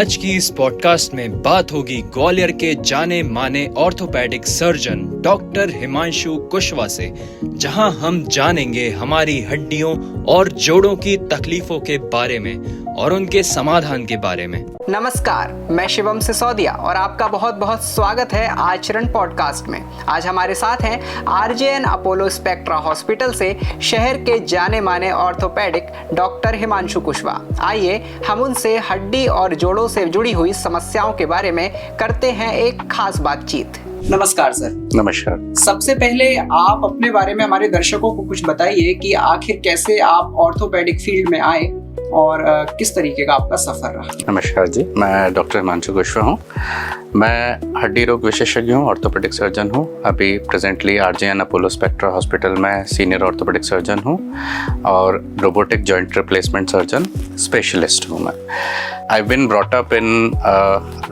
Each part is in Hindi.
आज की इस पॉडकास्ट में बात होगी ग्वालियर के जाने माने orthopaedic surgeon doctor Himanshu Kushwaha से, जहां हम जानेंगे हमारी हड्डियों और जोड़ों की तकलीफों के बारे में और उनके समाधान के बारे में। नमस्कार, मैं शिवम सिसोदिया और आपका बहुत बहुत स्वागत है आचरण पॉडकास्ट में। आज हमारे साथ हैं आरजेएन अपोलो स्पेक्ट्रा हॉस्पिटल से शहर के जाने माने ऑर्थोपेडिक डॉक्टर हिमांशु कुशवाहा। आइए हम उनसे हड्डी और जोड़ों से जुड़ी हुई समस्याओं के बारे में करते हैं एक खास बातचीत। नमस्कार सर। नमस्कार। सबसे पहले आप अपने बारे में हमारे दर्शकों को कुछ बताइए कि आखिर कैसे आप ऑर्थोपेडिक फील्ड में आए और किस तरीके का आपका सफर रहा। नमस्कार जी, मैं डॉक्टर हिमांशु कुशवाहा हूँ। मैं हड्डी रोग विशेषज्ञ हूँ, ऑर्थोपेडिक सर्जन हूँ। अभी presently RJN Apollo Spectra hospital में सीनियर ऑर्थोपेडिक सर्जन हूँ और robotic joint replacement surgeon specialist हूँ मैं। I been brought up in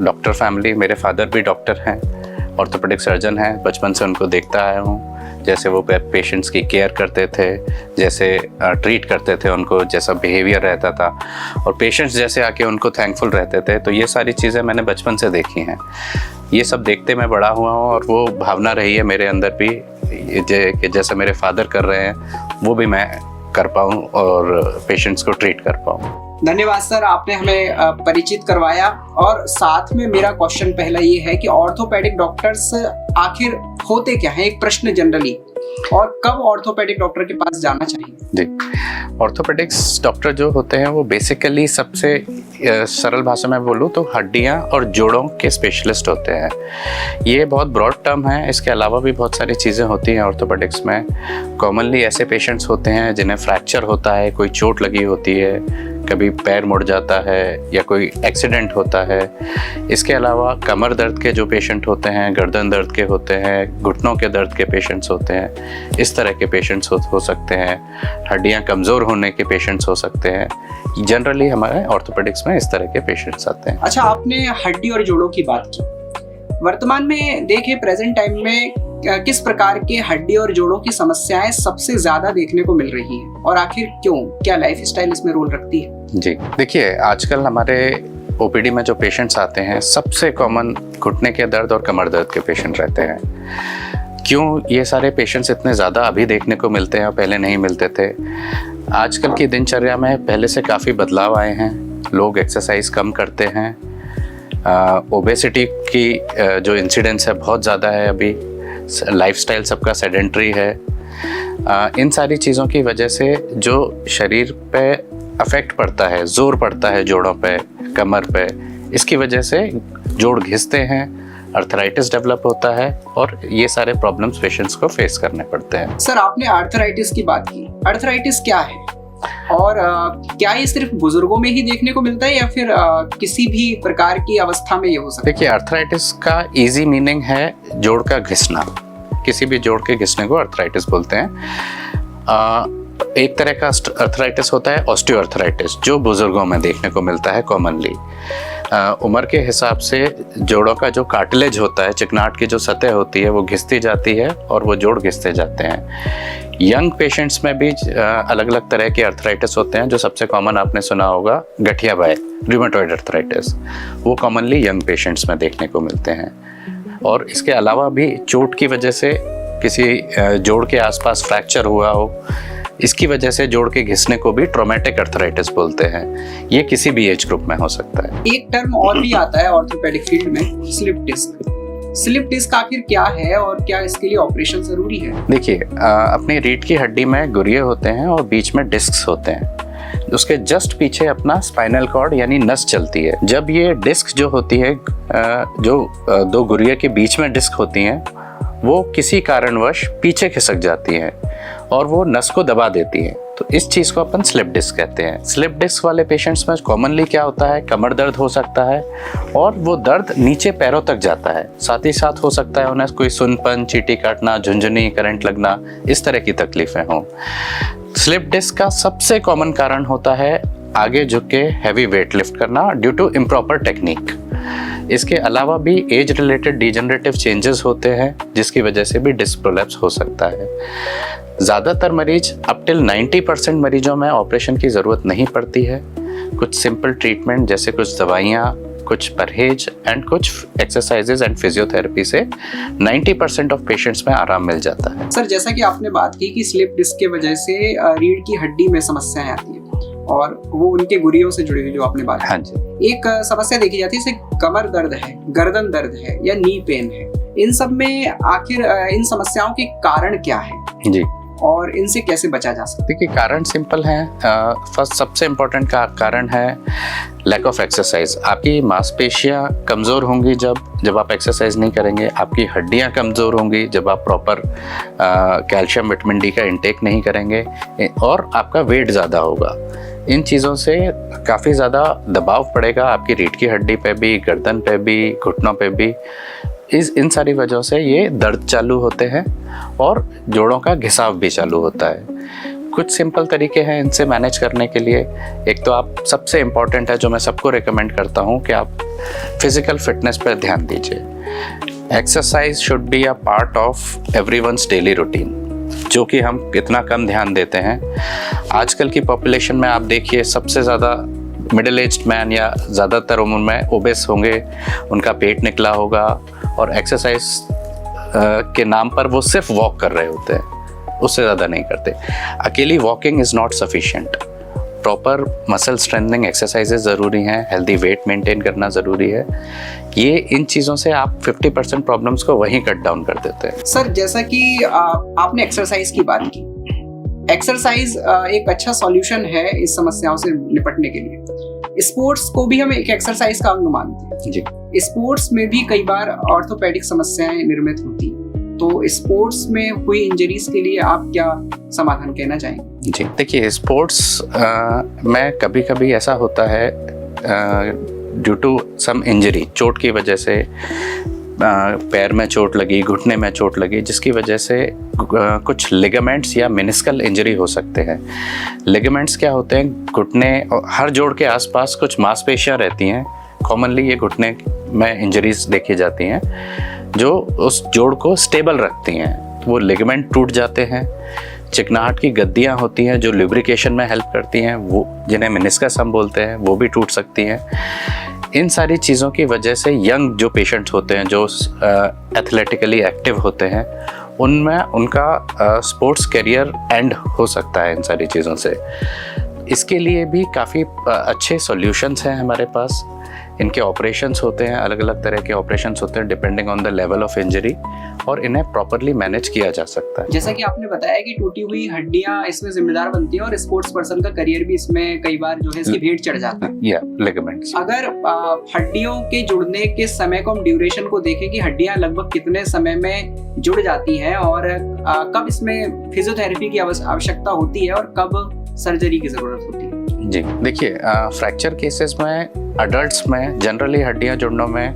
doctor family. मेरे फादर भी डॉक्टर हैं, ऑर्थोपेडिक सर्जन हैं। बचपन से उनको देखता आया हूँ, जैसे वो पेशेंट्स की केयर करते थे, जैसे ट्रीट करते थे उनको, जैसा बिहेवियर रहता था और पेशेंट्स जैसे आके उनको थैंकफुल रहते थे। तो ये सारी चीज़ें मैंने बचपन से देखी हैं। ये सब देखते मैं बड़ा हुआ हूँ और वो भावना रही है मेरे अंदर भी कि जैसा मेरे फादर कर रहे हैं वो भी मैं कर पाऊँ और पेशेंट्स को ट्रीट कर पाऊँ। धन्यवाद सर, आपने हमें परिचित करवाया। और साथ में मेरा क्वेश्चन पहला ये है कि ऑर्थोपेडिक डॉक्टर्स आखिर होते क्या हैं, एक प्रश्न जनरली, और कब ऑर्थोपेडिक डॉक्टर के पास जाना चाहिए? जी, ऑर्थोपेडिक्स डॉक्टर जो होते हैं वो बेसिकली सबसे सरल भाषा में बोलूँ तो हड्डियाँ और जोड़ों के स्पेशलिस्ट होते हैं। ये बहुत ब्रॉड टर्म है, इसके अलावा भी बहुत सारी चीज़ें होती हैं ऑर्थोपेडिक्स में। कॉमनली ऐसे पेशेंट्स होते हैं जिन्हें फ्रैक्चर होता है, कोई चोट लगी होती है, कभी पैर मुड़ जाता है या कोई एक्सीडेंट होता है। इसके अलावा कमर दर्द के जो पेशेंट होते हैं, गर्दन दर्द के होते हैं, घुटनों के दर्द के पेशेंट्स होते हैं, इस तरह के पेशेंट्स हो सकते हैं। हड्डियां कमज़ोर होने के पेशेंट्स हो सकते हैं। जनरली हमारे ऑर्थोपेडिक्स में इस तरह के पेशेंट्स आते हैं। अच्छा, आपने हड्डी और जोड़ों की बात की। वर्तमान में देखें, प्रेजेंट टाइम में किस प्रकार के हड्डी और जोड़ों की समस्याएं सबसे ज्यादा देखने को मिल रही हैं और आखिर क्यों? क्या लाइफस्टाइल इसमें रोल रखती है? जी देखिए, आजकल हमारे ओपीडी में जो पेशेंट्स आते हैं सबसे कॉमन घुटने के दर्द और कमर दर्द के पेशेंट रहते हैं। क्यों ये सारे पेशेंट्स इतने ज़्यादा अभी देखने को मिलते हैं और पहले नहीं मिलते थे? आजकल की दिनचर्या में पहले से काफ़ी बदलाव आए हैं। लोग एक्सरसाइज कम करते हैं। ओबेसिटी की जो इंसिडेंस है बहुत ज़्यादा है अभी। लाइफस्टाइल सबका सेडेंट्री है। इन सारी चीज़ों की वजह से जो शरीर पे अफेक्ट पड़ता है, जोर पड़ता है जोड़ों पे, कमर पे, इसकी वजह से जोड़ घिसते हैं, आर्थराइटिस डेवलप होता है और ये सारे प्रॉब्लम्स पेशेंट्स को फेस करने पड़ते हैं। सर, आपने आर्थराइटिस की बात की। आर्थराइटिस क्या है और क्या ये सिर्फ बुजुर्गों में ही देखने को मिलता है या फिर किसी भी प्रकार की अवस्था में ये हो सकता है? देखिए, आर्थराइटिस का इजी मीनिंग है जोड़ का घिसना। किसी भी जोड़ के घिसने को आर्थराइटिस बोलते हैं। एक तरह का आर्थराइटिस होता है ऑस्टियोआर्थराइटिस, जो बुजुर्गों में देखने को मिलता है कॉमनली। उम्र के हिसाब से जोड़ों का जो कार्टिलेज होता है, चिकनाहट की जो सतह होती है, वो घिसती जाती है और वो जोड़ घिसते जाते हैं। यंग पेशेंट्स में भी अलग अलग तरह के आर्थराइटिस होते हैं। जो सबसे कॉमन आपने सुना होगा गठियाबाई, रूमेटॉइड आर्थराइटिस, वो कॉमनली यंग पेशेंट्स में देखने को मिलते हैं। और इसके अलावा भी चोट की वजह से किसी जोड़ के आसपास फ्रैक्चर हुआ हो, इसकी वजह से जोड़ के घिसने को भी ट्रॉमेटिक आर्थराइटिस बोलते हैं। ये किसी भी एज ग्रुप में हो सकता है। एक टर्म और भी आता है ऑर्थोपेडिक फील्ड में, स्लिप डिस्क। स्लिप डिस्क आखिर क्या है और क्या इसके लिए ऑपरेशन जरूरी है? देखिए, अपनी रीढ़ की हड्डी में गुर्जे होते हैं और बीच में डिस्क्स होते हैं। उसके जस्ट पीछे अपना स्पाइनल कॉर्ड यानी नस चलती है। जब ये डिस्क जो होती है, जो दो गुर्जे के बीच में डिस्क होती हैं, वो किसी कारणवश पीछे खिसक जाती हैं और वो नस को दबा देती हैं, तो इस चीज़ को अपन स्लिप डिस्क कहते हैं। स्लिप डिस्क वाले पेशेंट्स में कॉमनली क्या होता है, कमर दर्द हो सकता है और वो दर्द नीचे पैरों तक जाता है। साथ ही साथ हो सकता है उन्हें कोई सुनपन, चींटी काटना, झुंझुनी, करंट लगना, इस तरह की तकलीफें हों। स्लिप डिस्क का सबसे कॉमन कारण होता है आगे झुक के हैवी वेट लिफ्ट करना ड्यू टू इम्प्रॉपर टेक्निक। इसके अलावा भी एज रिलेटेड डिजेनरेटिव चेंजेस होते हैं जिसकी वजह से भी डिस्क प्रोलैप्स हो सकता है। ज़्यादातर मरीज अप टिल 90% मरीजों में ऑपरेशन की ज़रूरत नहीं पड़ती है। कुछ सिंपल ट्रीटमेंट जैसे कुछ दवाइयाँ, कुछ परहेज एंड कुछ एक्सरसाइजेज एंड फिजियोथेरेपी से 90% ऑफ पेशेंट्स में आराम मिल जाता है। सर, जैसा कि आपने बात की कि स्लिप डिस्क के वजह से रीढ़ की हड्डी में समस्याएं आती हैं और वो उनके गुर्रियों से जुड़ी हुई जो आपने बात की। हाँ जी। एक समस्या देखी जाती है, जैसे कमर दर्द है, गर्दन दर्द है या नी पेन है। इन सब में आखिर इन समस्याओं के कारण क्या है जी, और इनसे कैसे बचा जा सकता है? देखिए कारण सिंपल है। फर्स्ट सबसे इम्पोर्टेंट का कारण है लैक ऑफ एक्सरसाइज। आपकी मांसपेशियां कमज़ोर होंगी जब आप एक्सरसाइज नहीं करेंगे। आपकी हड्डियां कमज़ोर होंगी जब आप प्रॉपर कैल्शियम विटामिन डी का इंटेक नहीं करेंगे, और आपका वेट ज़्यादा होगा। इन चीज़ों से काफ़ी ज़्यादा दबाव पड़ेगा आपकी रीढ़ की हड्डी पे भी, गर्दन पे भी, घुटनों पे भी। इन सारी वजहों से ये दर्द चालू होते हैं और जोड़ों का घिसाव भी चालू होता है। कुछ सिंपल तरीके हैं इनसे मैनेज करने के लिए। एक तो आप सबसे इम्पॉर्टेंट है जो मैं सबको रिकमेंड करता हूँ कि आप फिजिकल फिटनेस पर ध्यान दीजिए। Exercise should be a part of everyone's daily routine, जो कि हम कितना कम ध्यान देते हैं। आजकल की पॉपुलेशन में आप देखिए सबसे ज़्यादा मिडिल एज्ड मैन या ज़्यादातर उम्र में ओबेस होंगे, उनका पेट निकला होगा और एक्सरसाइज के नाम पर वो सिर्फ वॉक कर रहे होते हैं, उससे ज़्यादा नहीं करते। अकेली walking is not sufficient. Proper muscle strengthening exercises ज़रूरी हैं, हेल्दी वेट मेंटेन करना ज़रूरी है। ये इन चीज़ों से आप 50% प्रॉब्लम्स को वहीं कट डाउन कर देते हैं। सर, जैसा कि आपने एक्सरसाइज की बात की, एक्सरसाइज एक अच्छा सॉल्यूशन है इस समस्याओं से निपटने के लिए। स्पोर्ट्स को भी हम एक एक्सरसाइज का अंग मानते हैं जी। स्पोर्ट्स में भी कई बार ऑर्थोपेडिक समस्याएं निर्मित होती हैं, तो स्पोर्ट्स में हुई इंजरीज के लिए आप क्या समाधान कहना चाहेंगे? जी, देखिए स्पोर्ट्स में कभी कभी ऐसा होता है ड्यू टू सम इंजरी, चोट की वजह से पैर में चोट लगी, घुटने में चोट लगी, जिसकी वजह से कुछ लिगामेंट्स या मिनिस्कल इंजरी हो सकते हैं। लिगामेंट्स क्या होते हैं? घुटने और हर जोड़ के आसपास कुछ मांसपेशियां रहती हैं। कॉमनली ये घुटने में इंजरीज देखी जाती हैं जो उस जोड़ को स्टेबल रखती हैं। वो लिगामेंट टूट जाते हैं। चिकनाहट की गद्दियाँ होती हैं जो लुब्रिकेशन में हेल्प करती हैं, वो जिन्हें मेनिस्कस हम बोलते हैं, वो भी टूट सकती हैं। इन सारी चीज़ों की वजह से यंग जो पेशेंट्स होते हैं, जो एथलेटिकली एक्टिव होते हैं, उनमें उनका स्पोर्ट्स करियर एंड हो सकता है इन सारी चीज़ों से। इसके लिए भी काफ़ी अच्छे सॉल्यूशंस हैं हमारे पास। इनके ऑपरेशंस होते हैं, अलग अलग तरह के ऑपरेशंस होते हैं depending on the level of injury, और इन्हें प्रॉपरली मैनेज किया जा सकता है। जैसा कि आपने बताया कि टूटी हुई हड्डियां इसमें जिम्मेदार बनती हैं और स्पोर्ट्स पर्सन का करियर भी इसमें कई बार जो है इसकी भेंट चढ़ जाता है। या लिगामेंट्स। अगर हड्डियों के जुड़ने के समय को हम ड्यूरेशन को देखें कि हड्डियां लगभग कितने समय में जुड़ जाती हैं और कब इसमें फिजियोथेरेपी की आवश्यकता होती है और कब सर्जरी की जरूरत होती है? जी, देखिए फ्रैक्चर केसेस में अडल्ट्स में जनरली हड्डियां जुड़ने में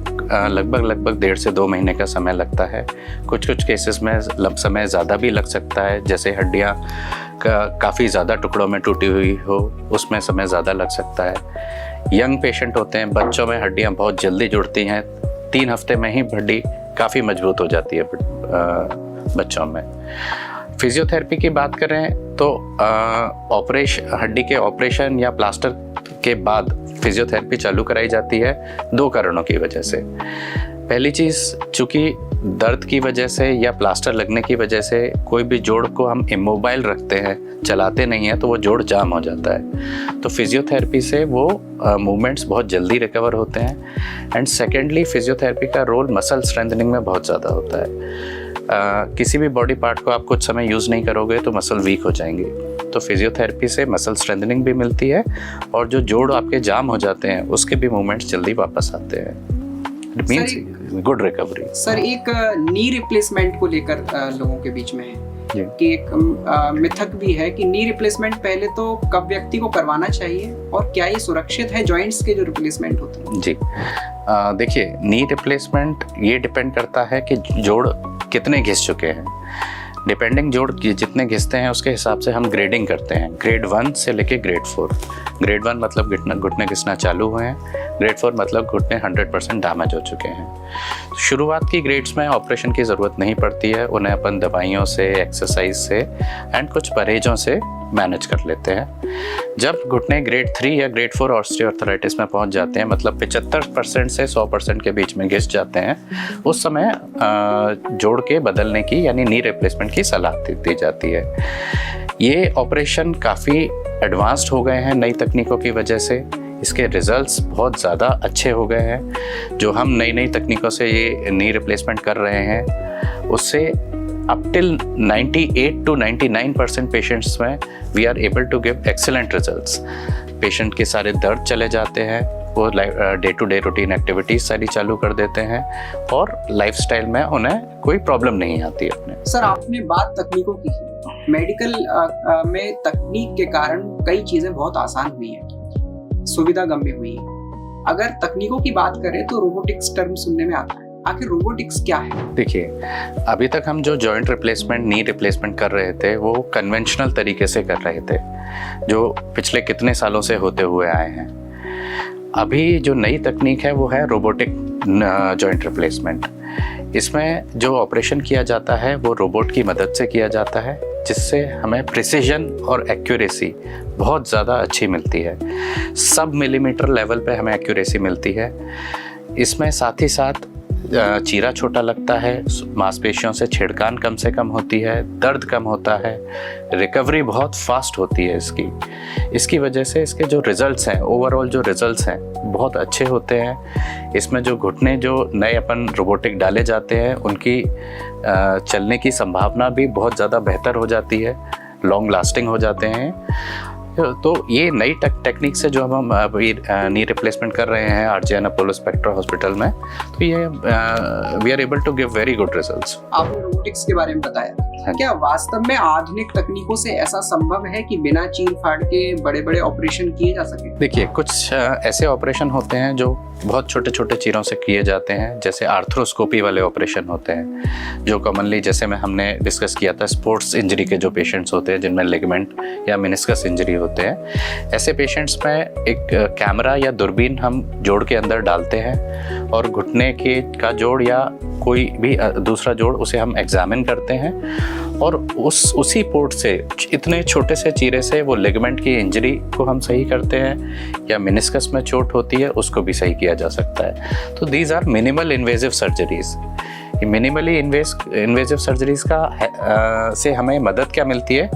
लगभग 1.5 से 2 महीने का समय लगता है। कुछ केसेस में समय ज़्यादा भी लग सकता है, जैसे हड्डियां काफ़ी ज़्यादा टुकड़ों में टूटी हुई हो, उसमें समय ज़्यादा लग सकता है। यंग पेशेंट होते हैं, बच्चों में हड्डियां बहुत जल्दी जुड़ती हैं। 3 हफ्ते में ही हड्डी काफ़ी मजबूत हो जाती है बच्चों में। फिजियोथेरेपी की बात करें तो हड्डी के ऑपरेशन या प्लास्टर के बाद फिजियोथेरेपी चालू कराई जाती है 2 कारणों की वजह से। पहली चीज़, चूँकि दर्द की वजह से या प्लास्टर लगने की वजह से कोई भी जोड़ को हम इमोबाइल रखते हैं, चलाते नहीं हैं, तो वो जोड़ जाम हो जाता है। तो फिजियोथेरेपी से वो मूवमेंट्स बहुत जल्दी रिकवर होते हैं। एंड सेकेंडली, फिजियोथेरेपी का रोल मसल स्ट्रेंथनिंग में बहुत ज़्यादा होता है। किसी भी बॉडी पार्ट को आप कुछ समय यूज़ नहीं करोगे तो मसल वीक हो जाएंगे, तो फिजियोथेरेपी से मसल स्ट्रेंथनिंग भी मिलती है और जो जोड़ आपके जाम हो जाते हैं उसके भी मूवमेंट्स जल्दी वापस आते हैं। It means good recovery. Sir, एक नी रिप्लेसमेंट को लेकर लोगों के बीच में है कि एक मिथक भी है कि नी रिप्लेसमेंट पहले तो कब व्यक्ति को करवाना चाहिए और क्या ये सुरक्षित है जॉइंट्स के जो रिप्लेसमेंट होते हैं? जी, देखिए नी रिप्लेसमेंट ये डिपेंड करता है कि जोड़ कितने घिस चुके हैं। डिपेंडिंग जोड़ जितने घिसते हैं उसके हिसाब से हम ग्रेडिंग करते हैं, ग्रेड 1 से लेके ग्रेड 4। ग्रेड 1 मतलब घुटने घिसना चालू हुए हैं, ग्रेड 4 मतलब घुटने 100% डैमेज हो चुके हैं। शुरुआत की ग्रेड्स में ऑपरेशन की ज़रूरत नहीं पड़ती है, उन्हें अपन दवाइयों से, एक्सरसाइज से एंड कुछ परहेजों से मैनेज कर लेते हैं। जब घुटने ग्रेड 3 या ग्रेड 4 ऑस्टियोआर्थराइटिस में पहुंच जाते हैं, मतलब 75% से 100% के बीच में घिस जाते हैं, उस समय जोड़ के बदलने की यानी नी रिप्लेसमेंट की सलाह दी जाती है। ये ऑपरेशन काफ़ी एडवांस्ड हो गए हैं नई तकनीकों की वजह से। इसके रिजल्ट्स बहुत ज़्यादा अच्छे हो गए हैं। जो हम नई तकनीकों से ये नी रिप्लेसमेंट कर रहे हैं, उससे अप टिल 98 to 99% पेशेंट्स में we are able to give excellent results. Patient के सारे दर्द चले जाते हैं, वो day to day routine activities सारी चालू कर देते हैं और लाइफस्टाइल में उन्हें कोई प्रॉब्लम नहीं आती अपने। सर, आपने बात तकनीकों की, मेडिकल में तकनीक के कारण कई चीजें बहुत आसान हुई हैं, सुविधा गम्य हुई है। अगर तकनीकों की बात करें तो रोबोटिक्स टर्म सुनने में आता है। आखिर रोबोटिक्स क्या है? देखिए, अभी तक हम जो जॉइंट रिप्लेसमेंट, नी रिप्लेसमेंट कर रहे थे, वो कन्वेंशनल तरीके से कर रहे थे, जो पिछले कितने सालों से होते हुए आए हैं। अभी जो नई तकनीक है वो है रोबोटिक जॉइंट रिप्लेसमेंट। इसमें जो ऑपरेशन किया जाता है वो रोबोट की मदद से किया जाता है, जिससे हमें प्रिसीजन और एक्यूरेसी बहुत ज़्यादा अच्छी मिलती है। सब मिलीमीटर लेवल पे हमें एक्यूरेसी मिलती है। इसमें साथ ही साथ चीरा छोटा लगता है, मांसपेशियों से छिड़कान कम से कम होती है, दर्द कम होता है, रिकवरी बहुत फास्ट होती है इसकी वजह से इसके जो रिज़ल्ट्स हैं, ओवरऑल जो रिज़ल्ट्स हैं बहुत अच्छे होते हैं। इसमें जो घुटने जो नए अपन रोबोटिक डाले जाते हैं, उनकी चलने की संभावना भी बहुत ज़्यादा बेहतर हो जाती है, लॉन्ग लास्टिंग हो जाते हैं। तो ये नई टेक्निक से जो हम अभी नी रिप्लेसमेंट कर रहे हैं RJN अपोलो स्पेक्ट्रा हॉस्पिटल में, तो ये we are able to give very good results. आपने रोबोटिक्स के बारे में बताया, क्या वास्तव में आधुनिक तकनीकों से ऐसा संभव है कि बिना चीर फाड़ के बड़े बड़े ऑपरेशन किए जा सके? देखिए, कुछ ऐसे ऑपरेशन होते हैं जो बहुत छोटे छोटे चीरों से किए जाते हैं, जैसे आर्थ्रोस्कोपी वाले ऑपरेशन होते हैं, जो कॉमनली जैसे में हमने डिस्कस किया था, स्पोर्ट्स इंजरी के जो पेशेंट्स होते हैं जिनमें लिगामेंट या मेनिस्कस इंजरी होते हैं, ऐसे पेशेंट्स में एक कैमरा या दूरबीन हम जोड़ के अंदर डालते हैं और घुटने के का जोड़ या कोई भी दूसरा जोड़ उसे हम एग्जामिन करते हैं और उसी पोर्ट से इतने छोटे से चीरे से वो लिगामेंट की इंजरी को हम सही करते हैं, या मेनिस्कस में चोट होती है उसको भी सही किया जा सकता है। तो these are minimal invasive surgeries. Minimally invasive surgeries का से हमें मदद क्या मिलती है,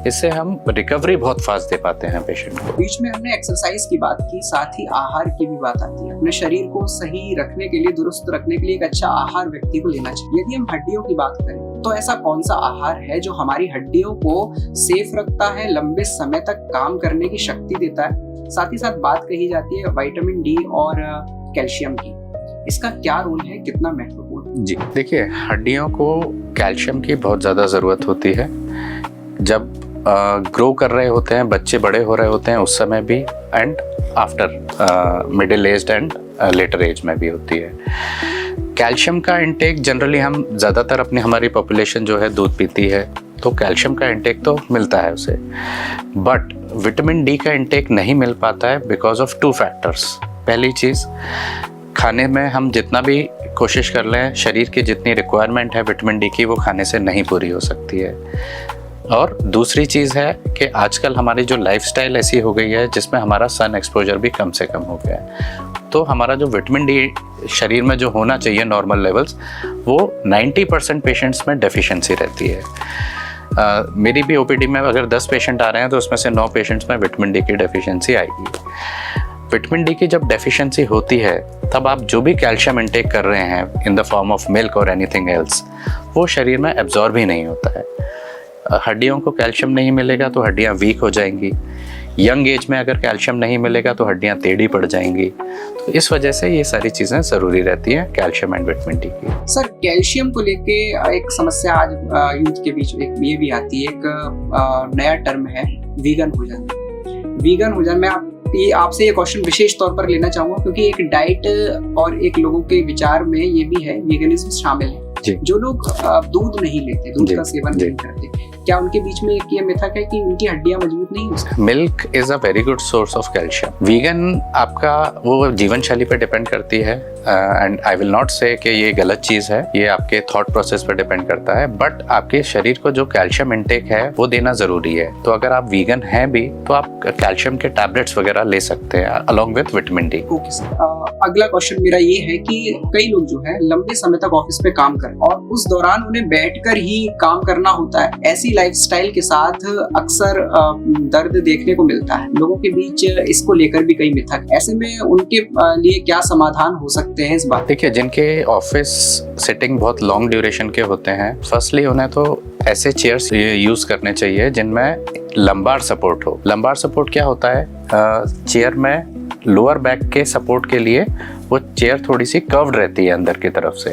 इससे हम रिकवरी बहुत फास्ट दे पाते हैं पेशेंट को। बीच में हमने एक्सरसाइज की बात की, साथ ही आहार की भी बात आती है। अपने शरीर को सही रखने के लिए, दुरुस्त रखने के लिए एक अच्छा आहार व्यक्ति को लेना चाहिए। यदि हम हड्डियों की बात करें तो ऐसा कौन सा आहार है जो हमारी हड्डियों को सेफ रखता है, लंबे समय तक काम करने की शक्ति देता है? साथ ही साथ बात कही जाती है विटामिन डी और कैल्शियम की, इसका क्या रोल है, कितना महत्वपूर्ण? जी देखिए, हड्डियों को कैल्शियम की बहुत ज़्यादा ज़रूरत होती है। जब ग्रो कर रहे होते हैं, बच्चे बड़े हो रहे होते हैं, उस समय भी, and after middle age and later age में भी होती है। कैल्शियम का इंटेक जनरली हम ज़्यादातर हमारी पॉपुलेशन जो है दूध पीती है, तो कैल्शियम का इंटेक तो मिलता है उसे, बट विटामिन डी का इंटेक नहीं मिल पाता है बिकॉज ऑफ 2 फैक्टर्स। पहली चीज़, खाने में हम जितना भी कोशिश कर लें, शरीर की जितनी रिक्वायरमेंट है विटामिन डी की, वो खाने से नहीं पूरी हो सकती है। और दूसरी चीज़ है कि आजकल हमारी जो लाइफस्टाइल ऐसी हो गई है जिसमें हमारा सन एक्सपोजर भी कम से कम हो गया है, तो हमारा जो विटामिन डी शरीर में जो होना चाहिए नॉर्मल लेवल्स, वो 90% पेशेंट्स में डेफिशिएंसी रहती है। मेरी भी ओपीडी में अगर 10 पेशेंट आ रहे हैं तो उसमें से 9 पेशेंट्स में विटामिन डी की डेफिशिएंसी आएगी। विटामिन डी की जब डेफिशिएंसी होती है, तब आप जो भी कैल्शियम इंटेक कर रहे हैं in the form of milk और एनीथिंग एल्स, वो शरीर में एब्जॉर्ब ही नहीं होता है। हड्डियों को कैल्शियम नहीं मिलेगा तो हड्डियां वीक हो जाएंगी। यंग एज में अगर कैल्शियम नहीं मिलेगा तो हड्डियां टेढ़ी पड़ जाएंगी। तो इस वजह से ये सारी चीज़ें ज़रूरी रहती हैं, कैल्शियम एंड विटामिन डी की। सर, कैल्शियम को लेके एक समस्या आज यूथ के बीच में ये भी आती है, एक नया टर्म है वीगन भोजन। वीगन भोजन में आपसे ये क्वेश्चन विशेष तौर पर लेना चाहूंगा, क्योंकि एक डाइट और एक लोगों के विचार में ये भी है, वीगनिज्म शामिल है। जो लोग दूध नहीं लेते, दूध का सेवन नहीं करते, क्या उनके बीच में एक ये मिथक है कि उनकी हड्डियां मजबूत नहीं हो सकता? Milk is a very good source of calcium. Vegan आपका वो जीवन शैली पे डिपेंड करती है, एंड आई विल नॉट से कि ये गलत चीज़ है, ये आपके थॉट प्रोसेस पे डिपेंड करता है, बट आपके शरीर को जो कैल्शियम इंटेक है वो देना ज़रूरी है। तो अगर आप वीगन हैं भी तो आप कैल्शियम के टैबलेट्स वगैरह ले सकते हैं along with vitamin D. Okay sir, अगला क्वेश्चन मेरा ये है कि कई लोग जो है लंबे समय तक ऑफिस पे काम कर और उस दौरान उन्हें बैठकर ही काम करना होता है। ऐसी लाइफस्टाइल के साथ अक्सर दर्द देखने को मिलता है। लोगों के बीच इसको लेकर भी कई मिथक, ऐसे में उनके लिए क्या समाधान हो सकते हैं इस बात? देखिए, जिनके ऑफिस सिटिंग बहुत लॉन्ग ड्यूरेशन के होते हैं, फर्स्टली उन्हें तो ऐसे चेयर्स यूज करने चाहिए जिनमें लंबार सपोर्ट हो। लंबार सपोर्ट क्या होता है? चेयर में लोअर बैक के सपोर्ट के लिए वो चेयर थोड़ी सी कर्व्ड रहती है अंदर की तरफ से,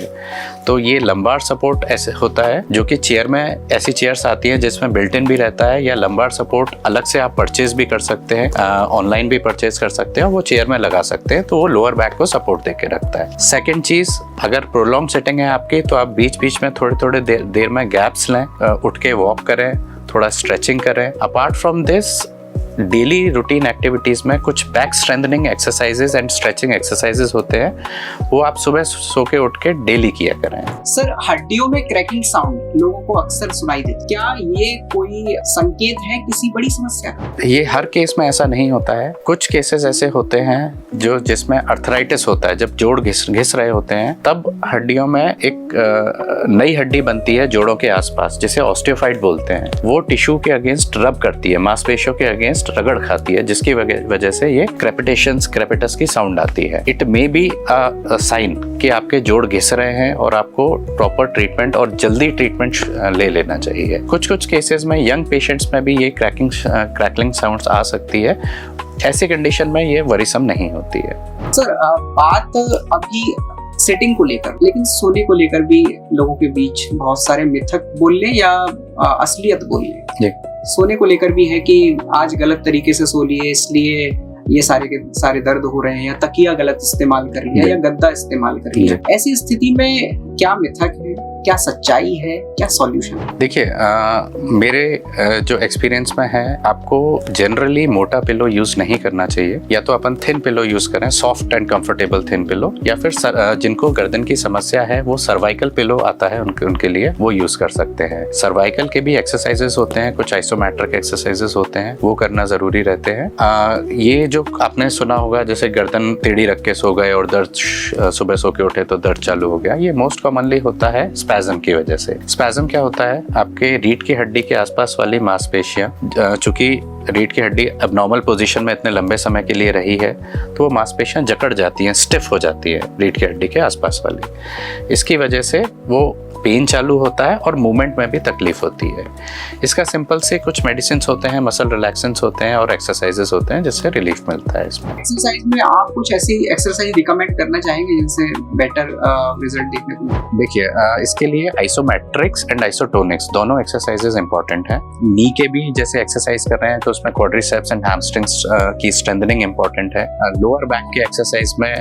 तो ये लंबार सपोर्ट ऐसे होता है, जो कि चेयर में ऐसी चेयर्स आती हैं जिसमें बिल्ट इन भी रहता है, या लंबार सपोर्ट अलग से आप परचेज भी कर सकते हैं, ऑनलाइन भी परचेज कर सकते हैं, वो चेयर में लगा सकते हैं, तो वो लोअर बैक को सपोर्ट दे के रखता है। सेकेंड चीज, अगर प्रोलॉन्ग सिटिंग है आपकी तो आप बीच बीच में थोड़े थोड़े देर में गैप्स लें, उठ के वॉक करें, थोड़ा स्ट्रेचिंग करें। Apart from this, daily routine activities में कुछ back strengthening exercises and stretching exercises होते हैं, वो आप सुबह सो के उठ के डेली किया करें। सर, हड्डियों में क्रैकिंग साउंड लोगों को अक्सर सुनाई देता है, क्या ये कोई संकेत है किसी बड़ी समस्या का? ये हर केस में ऐसा नहीं होता है। कुछ केसेस ऐसे होते हैं जो जिसमें अर्थराइटिस होता है, जब जोड़ घिस रहे होते हैं, तब हड्डियों में एक नई हड्डी बनती है जोड़ों के आसपास, जिसे ऑस्टियोफाइट बोलते हैं। वो टिश्यू के अगेंस्ट रब करती है, मांसपेशियों के अगेंस्ट रगड़ खाती है, जिसकी वजह से ये क्रेपिटस की साउंड आती है। It may be a sign कि आपके जोड़ घिस रहे हैं और आपको प्रॉपर ट्रीटमेंट और जल्दी ट्रीटमेंट ले लेना चाहिए। कुछ केसेस में यंग पेशेंट्स में भी ये क्रैकलिंग साउंड्स आ सकती है। ऐसी कंडीशन में ये वरीसम नहीं होती है। सर, बात अभी सेटिंग को लेकर, लेकिन सोने को लेकर भी लोगों के बीच बहुत सारे मिथक बोल लें या असलियत बोल लें, जी। सोने को लेकर भी है कि आज गलत तरीके से सो लिए इसलिए ये सारे के सारे दर्द हो रहे हैं, या तकिया गलत इस्तेमाल कर लिया या गद्दा इस्तेमाल कर लिया। ऐसी स्थिति में क्या मिथक है, क्या सच्चाई है, क्या सॉल्यूशन? देखिए, मेरे जो एक्सपीरियंस में है, आपको जनरली मोटा पिलो यूज नहीं करना चाहिए। या तो अपन थिन पिलो यूज करें, soft and comfortable thin pillow, या फिर जिनको गर्दन की समस्या है वो सर्वाइकल पिलो आता है उनके लिए, वो यूज कर सकते हैं। सर्वाइकल के भी एक्सरसाइजेस होते हैं, कुछ आइसोमेट्रिक एक्सरसाइजेस होते हैं, वो करना जरूरी रहते हैं। ये जो आपने सुना होगा, जैसे गर्दन टेढ़ी रख के सो गए और दर्द, सुबह सो के उठे तो दर्द चालू हो गया, ये मोस्ट कॉमनली होता है स्पैज्म की वजह से। स्पैज्म क्या होता है? आपके रीढ़ की हड्डी के आसपास वाली मांसपेशियां, चूंकि रीढ़ की हड्डी अबनॉर्मल पोजीशन में इतने लंबे समय के लिए रही है, तो वो मांसपेशियां जकड़ जाती हैं, स्टिफ हो जाती है रीढ़ की हड्डी के आसपास वाली। इसकी वजह से वो पेन चालू होता है और मूवमेंट में भी तकलीफ होती है। इसका सिंपल से कुछ मेडिसिन होते हैं, मसल रिलैक्सेंट्स होते हैं और एक्सरसाइजेस होते हैं, जिससे रिलीफ मिलता है इसमें। एक्सरसाइज में आप कुछ ऐसी एक्सरसाइज रिकमेंड करना चाहेंगे जिनसे बेटर रिजल्ट देखने को मिले? देखिए, इसके लिए आइसोमेट्रिक्स एंड आइसोटोनिक्स दोनों एक्सरसाइजेस इंपॉर्टेंट हैं। नी के भी जैसे एक्सरसाइज कर रहे हैं तो उसमें क्वाड्रिसेप्स एंड हैमस्ट्रिंग्स की स्ट्रेंथनिंग इंपॉर्टेंट है। लोअर बैक के एक्सरसाइज में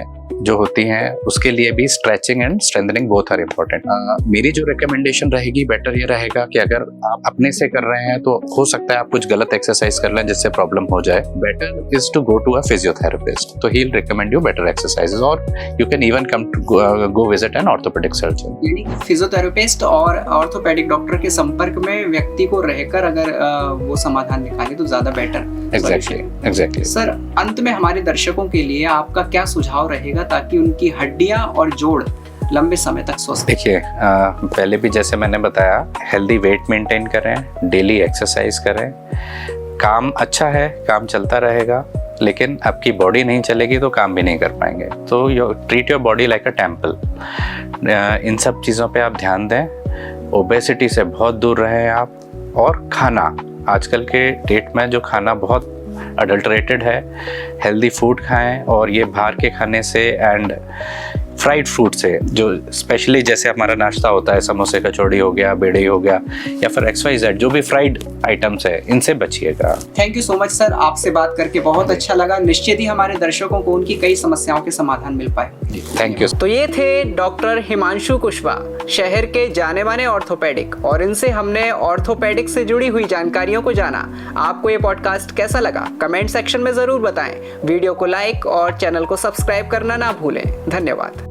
जो होती हैं उसके लिए भी stretching and strengthening both are important. मेरी जो रिकमेंडेशन रहेगी, बेटर ये रहेगा कि अगर आप अपने से कर रहे हैं तो हो सकता है आप कुछ गलत एक्सरसाइज कर लें जिससे प्रॉब्लम हो जाए। Better is to go to a physiotherapist, तो he will recommend you better exercises, और you can even come to go visit an orthopaedic surgeon. यानी फिजियोथेरेपिस्ट और ऑर्थोपेडिक डॉक्टर के संपर्क में व्यक्ति को रहकर अगर वो समाधान निकाले तो ज्यादा बेटर। एग्जैक्टली। सर, अंत में हमारे दर्शकों के लिए आपका क्या सुझाव रहेगा ताकि उनकी हड्डियां और जोड़ लंबे समय तक स्वस्थ? देखिए, पहले भी जैसे मैंने बताया, हेल्दी वेट मेंटेन करें, डेली एक्सरसाइज करें। काम अच्छा है, काम चलता रहेगा, लेकिन आपकी बॉडी नहीं चलेगी तो काम भी नहीं कर पाएंगे। तो treat your body like a temple. इन सब चीज़ों पे आप ध्यान दें। ओबेसिटी से बहुत दूर रहें आप। और खाना, आजकल के डेट में जो खाना बहुत अडल्टरेटेड है, हेल्दी फूड खाएं, और ये बाहर के खाने से एंड फ्राइड फूड से, जो स्पेशली जैसे हमारा नाश्ता होता है, समोसे कचौड़ी हो गया, बेड़े हो गया, या फिर XYZ जो भी फ्राइड आइटम्स है, इनसे बचिएगा। Thank you so much sir, आपसे बात करके बहुत अच्छा लगा। निश्चित ही हमारे दर्शकों को उनकी कई समस्याओं के समाधान मिल पाए। Thank you. तो ये थे डॉक्टर हिमांशु कुशवाहा, शहर के जाने माने ऑर्थोपेडिक, और इनसे हमने ऑर्थोपेडिक से जुड़ी हुई जानकारियों को जाना। आपको ये पॉडकास्ट कैसा लगा कमेंट सेक्शन में जरूर बताएं। वीडियो को लाइक और चैनल को सब्सक्राइब करना ना भूलें। धन्यवाद।